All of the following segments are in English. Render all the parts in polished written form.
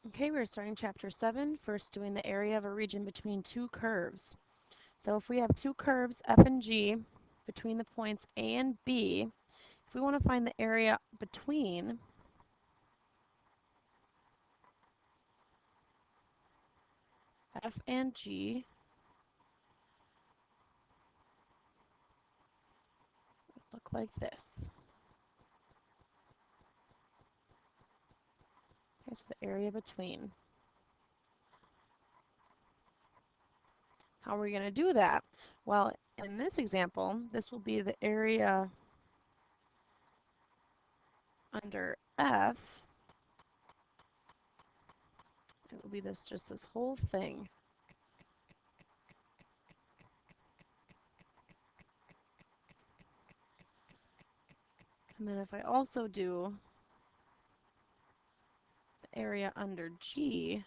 Okay, we're starting chapter 7, first doing the area of a region between two curves. So if we have two curves, F and G, between the points A and B, if we want to find the area between F and G, it would look like this. Here's the area between. How are we going to do that? Well, in this example, this will be the area under F. It will be just this whole thing. And then if I also do the area under G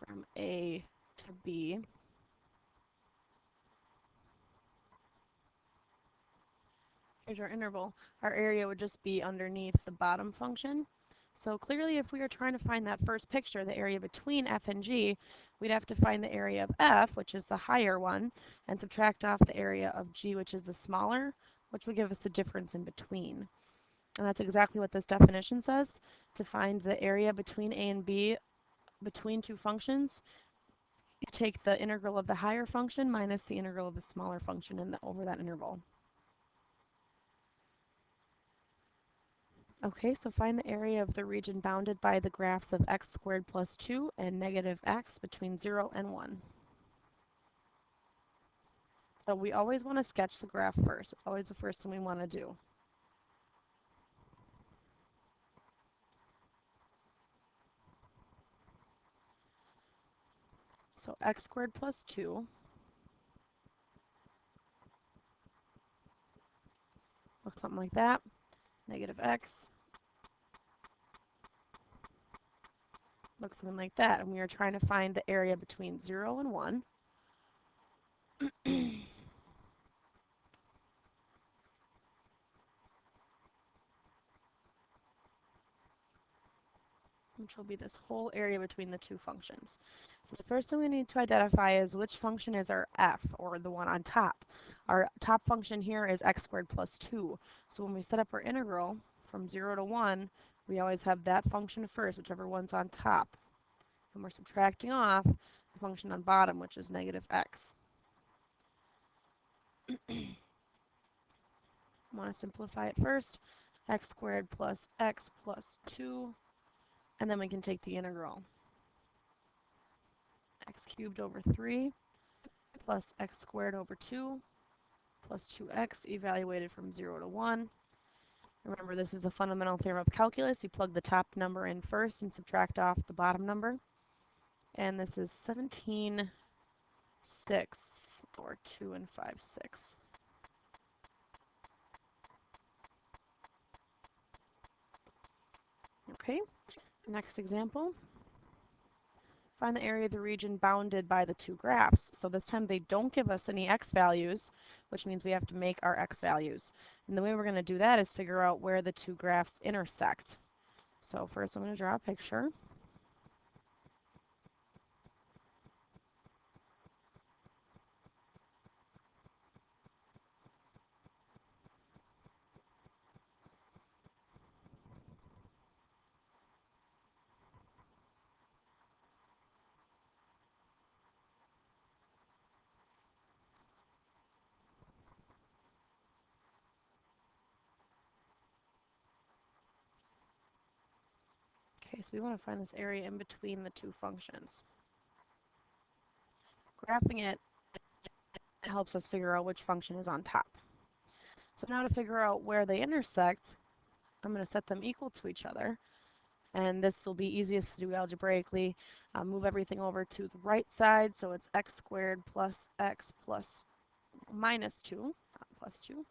from A to B, here's our interval. Our area would just be underneath the bottom function. So clearly if we are trying to find that first picture, the area between F and G, we'd have to find the area of F, which is the higher one, and subtract off the area of G, which is the smaller, which would give us the difference in between. And that's exactly what this definition says. To find the area between A and B between two functions, you take the integral of the higher function minus the integral of the smaller function over that interval. Okay, so find the area of the region bounded by the graphs of x squared plus 2 and negative x between 0 and 1. So we always want to sketch the graph first. It's always the first thing we want to do. So x squared plus 2 looks something like that. Negative x looks something like that. And we are trying to find the area between 0 and 1. Which will be this whole area between the two functions. So the first thing we need to identify is which function is our f, or the one on top. Our top function here is x squared plus 2. So when we set up our integral from 0 to 1, we always have that function first, whichever one's on top. And we're subtracting off the function on bottom, which is negative x. I want to simplify it first. X squared plus x plus 2. And then we can take the integral. X cubed over 3 plus x squared over 2 plus 2x evaluated from 0 to 1. Remember, this is a fundamental theorem of calculus. You plug the top number in first and subtract off the bottom number. And this is 17 sixths, or 2 5/6. Okay, next example. Find the area of the region bounded by the two graphs. So this time they don't give us any x values, which means we have to make our x values. And the way we're going to do that is figure out where the two graphs intersect. So first I'm going to draw a picture. Okay, so we want to find this area in between the two functions. Graphing it helps us figure out which function is on top. So now to figure out where they intersect, I'm going to set them equal to each other. And this will be easiest to do algebraically. Move everything over to the right side, so it's x squared plus x plus minus 2, not plus 2.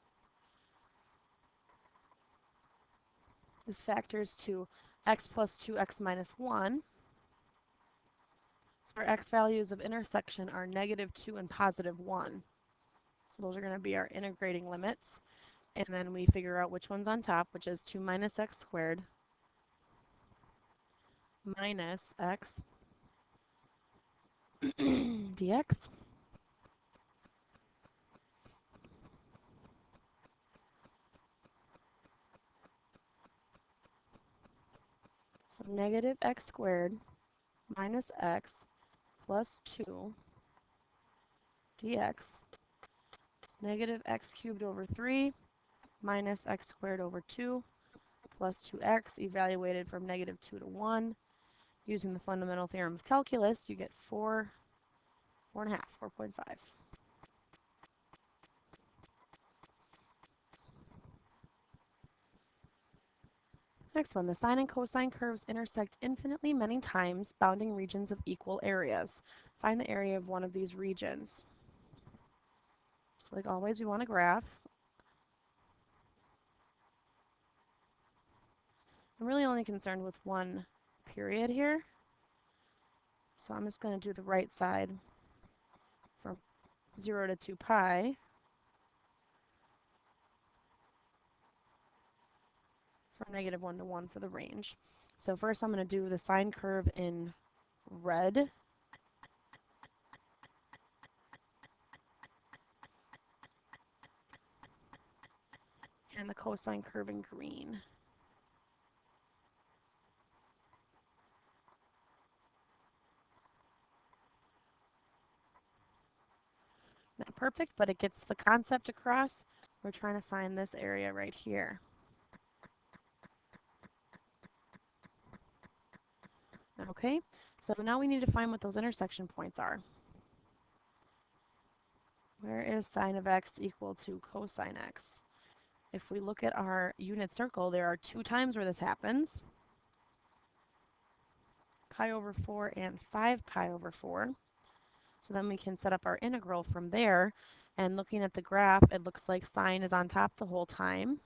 This factors to x plus 2x minus 1. So our x values of intersection are negative 2 and positive 1. So those are going to be our integrating limits. And then we figure out which one's on top, which is 2 minus x squared minus x dx. So negative x squared minus x plus 2 dx is negative x cubed over 3 minus x squared over 2 plus 2x evaluated from negative 2 to 1. Using the fundamental theorem of calculus, you get 4.5. Next one, the sine and cosine curves intersect infinitely many times, bounding regions of equal areas. Find the area of one of these regions. So like always, we want a graph. I'm really only concerned with one period here. So I'm just going to do the right side from 0 to 2 pi. From negative 1 to 1 for the range. So first I'm going to do the sine curve in red. And the cosine curve in green. Not perfect, but it gets the concept across. We're trying to find this area right here. Okay, so now we need to find what those intersection points are. Where is sine of x equal to cosine x? If we look at our unit circle, there are 2 times where this happens. Pi over 4 and 5 pi over 4. So then we can set up our integral from there. And looking at the graph, it looks like sine is on top the whole time.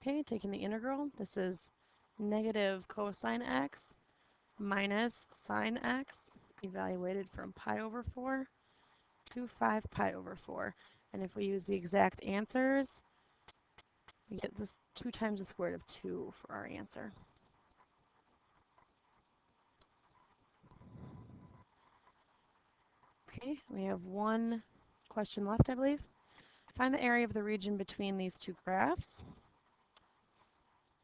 Okay, taking the integral, this is negative cosine x minus sine x, evaluated from pi over 4 to 5 pi over 4. And if we use the exact answers, we get this 2 times the square root of 2 for our answer. Okay, we have one question left, I believe. Find the area of the region between these 2 graphs.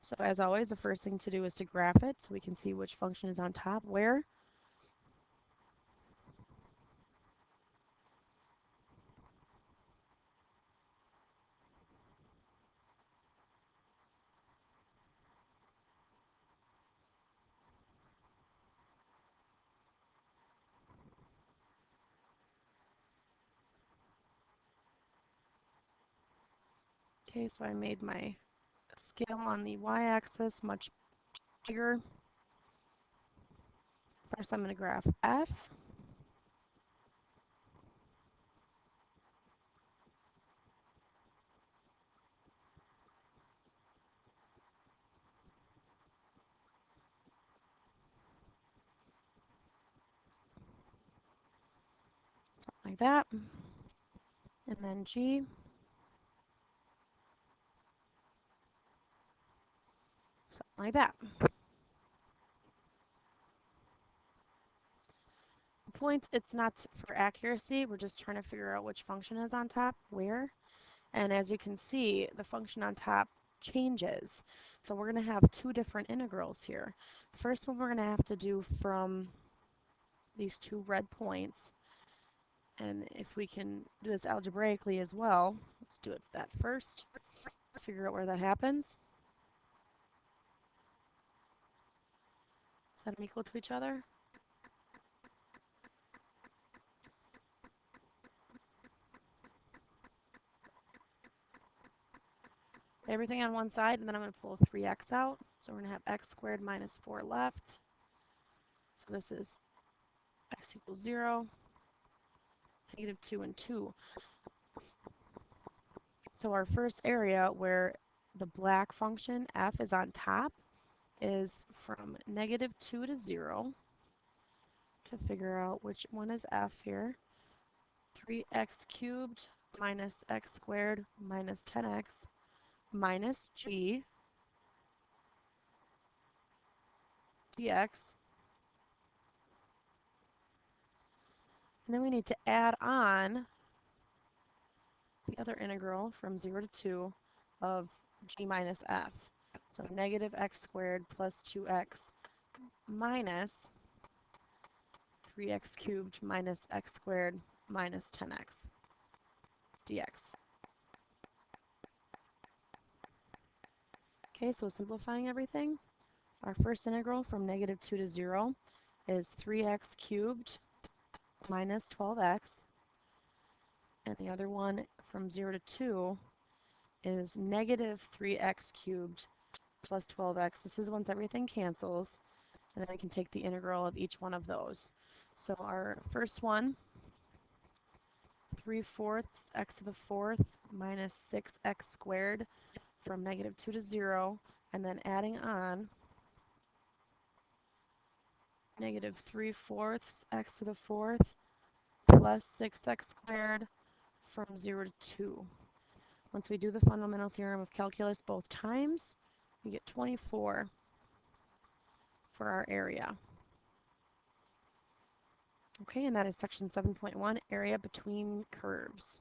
So as always, the first thing to do is to graph it so we can see which function is on top where. Okay, so I made my scale on the y-axis much bigger. First I'm going to graph f. Like that. And then g. Something like that. The point, it's not for accuracy, we're just trying to figure out which function is on top, where. And as you can see, the function on top changes. So we're going to have 2 different integrals here. The first one we're going to have to do from these 2 red points. And if we can do this algebraically as well, let's do it that first. Figure out where that happens. Set them equal to each other. Everything on one side, and then I'm going to pull 3x out. So we're going to have x squared minus 4 left. So this is x equals 0, negative 2 and 2. So our first area where the black function f is on top is from negative 2 to 0. To figure out which one is f here, 3x cubed minus x squared minus 10x minus g dx. And then we need to add on the other integral from 0 to 2 of g minus f. So negative x squared plus 2x minus 3x cubed minus x squared minus 10x dx. Okay, so simplifying everything, our first integral from negative 2 to 0 is 3x cubed minus 12x, and the other one from 0 to 2 is negative 3x cubed plus 12x. This is once everything cancels, and then I can take the integral of each one of those. So our first one, 3/4 x to the 4th minus 6x squared from negative 2 to 0, and then adding on negative 3/4 x to the 4th plus 6x squared from 0 to 2. Once we do the fundamental theorem of calculus both times, we get 24 for our area. Okay, and that is section 7.1, area between curves.